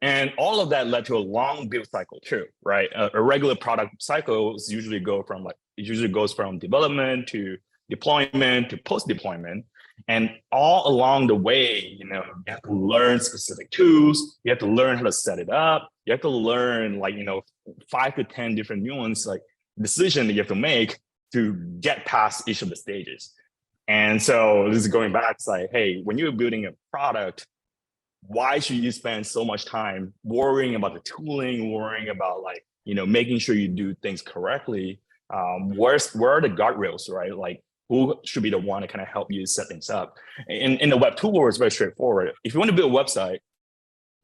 And all of that led to a long build cycle too, right? A regular product cycle usually goes from development to deployment to post-deployment. And all along the way, you have to learn specific tools, you have to learn how to set it up, you have to learn 5 to 10 different nuance decisions that you have to make to get past each of the stages. And so this is going back, it's like, hey, when you're building a product, why should you spend so much time worrying about the tooling, worrying about making sure you do things correctly? Where are the guardrails, right? Like, who should be the one to kind of help you set things up? In the Web 2 world, it's very straightforward. If you want to build a website,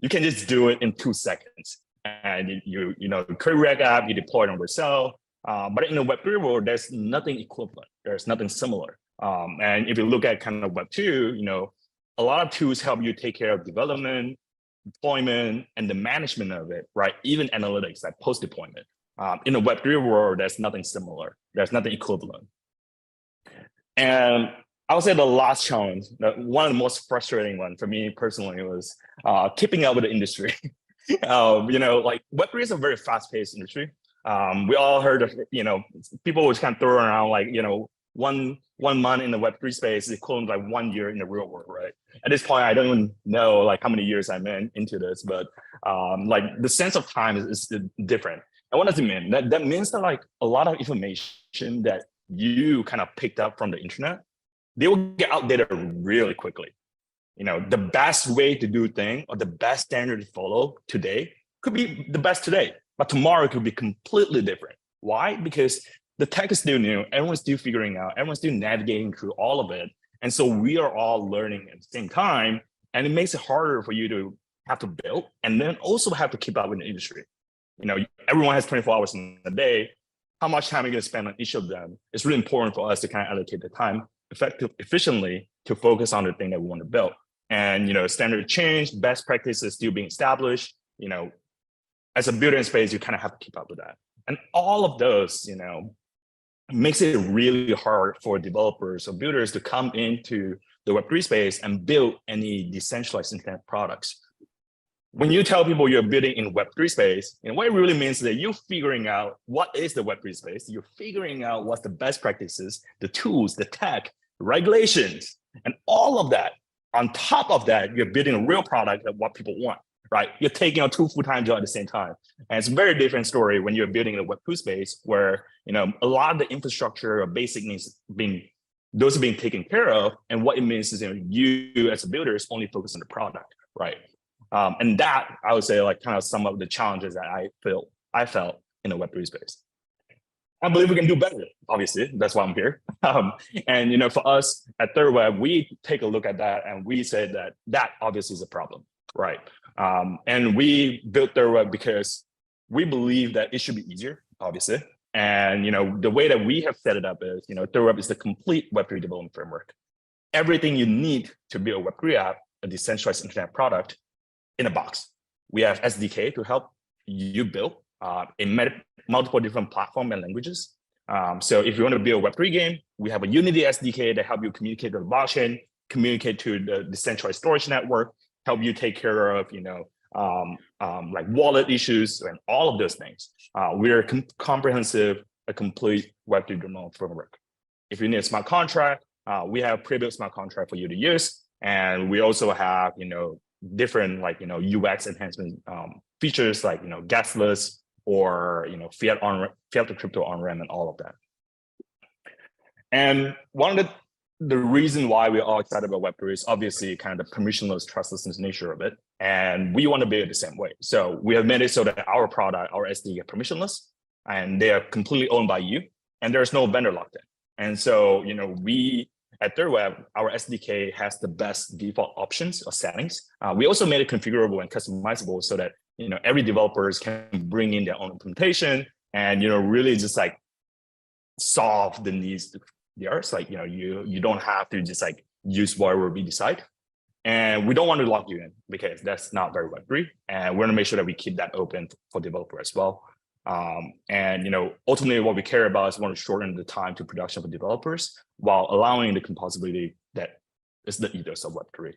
you can just do it in 2 seconds. And you create a React app, you deploy it on yourself. But in the Web 3 world, there's nothing equivalent. There's nothing similar. And if you look at kind of Web 2, a lot of tools help you take care of development, deployment, and the management of it, right? Even analytics, like post-deployment. In the Web 3 world, there's nothing similar. There's nothing equivalent. And I would say the last challenge, one of the most frustrating one for me personally was keeping up with the industry. Web3 is a very fast-paced industry. We all heard of, people would kind of throw around one month in the Web3 space is equivalent to 1 year in the real world, right? At this point, I don't even know how many years I'm into this, but the sense of time is different. And what does it mean? That means that a lot of information that you kind of picked up from the internet, they will get outdated really quickly. The best way to do things or the best standard to follow today could be the best today, but tomorrow it could be completely different. Why? Because the tech is still new, everyone's still figuring out, everyone's still navigating through all of it. And so we are all learning at the same time, and it makes it harder for you to have to build and then also have to keep up with the industry. Everyone has 24 hours in a day. How much time are you going to spend on each of them? It's really important for us to kind of allocate the time efficiently to focus on the thing that we want to build. And, standard change, best practices still being established. As a builder in space, you kind of have to keep up with that. And all of those, makes it really hard for developers or builders to come into the Web3 space and build any decentralized internet products. When you tell people you're building in Web3 space, what it really means is that you're figuring out what is the Web3 space, you're figuring out what's the best practices, the tools, the tech, regulations, and all of that. On top of that, you're building a real product of what people want, right? You're taking on 2 full-time jobs at the same time. And it's a very different story when you're building in a Web2 space where, a lot of the infrastructure or basic needs those are being taken care of. And what it means is, you as a builder is only focused on the product, right? And that, I would say, kind of some of the challenges that I felt in the Web3 space. I believe we can do better, obviously. That's why I'm here. And, for us at Third Web, we take a look at that and we say that obviously is a problem, right? And we built Third Web because we believe that it should be easier, obviously. And, the way that we have set it up is, Third Web is the complete Web3 development framework. Everything you need to build a Web3 app, a decentralized internet product, in a box. We have SDK to help you build in multiple different platforms and languages. So if you want to build a Web3 game, we have a Unity SDK that help you communicate to the blockchain, communicate to the decentralized storage network, help you take care of, wallet issues and all of those things. We're a comprehensive, a complete Web3 development framework. If you need a smart contract, we have pre-built smart contract for you to use. And we also have, different UX enhancement features like gasless or fiat to crypto on-ramp and all of that. And one of the reason why we're all excited about Web3 is obviously kind of the permissionless, trustless nature of it. And we want to build it the same way. So we have made it so that our product, our SDK are permissionless and they are completely owned by you and there's no vendor locked in. And so, we at Third Web, our SDK has the best default options or settings. We also made it configurable and customizable so that every developers can bring in their own implementation and really just solve the needs theirs. You don't have to just use whatever we decide. And we don't want to lock you in because that's not very Web3. And we want to make sure that we keep that open for developer as well. And ultimately what we care about is we want to shorten the time to production for developers while allowing the composability that is the ethos of Web3.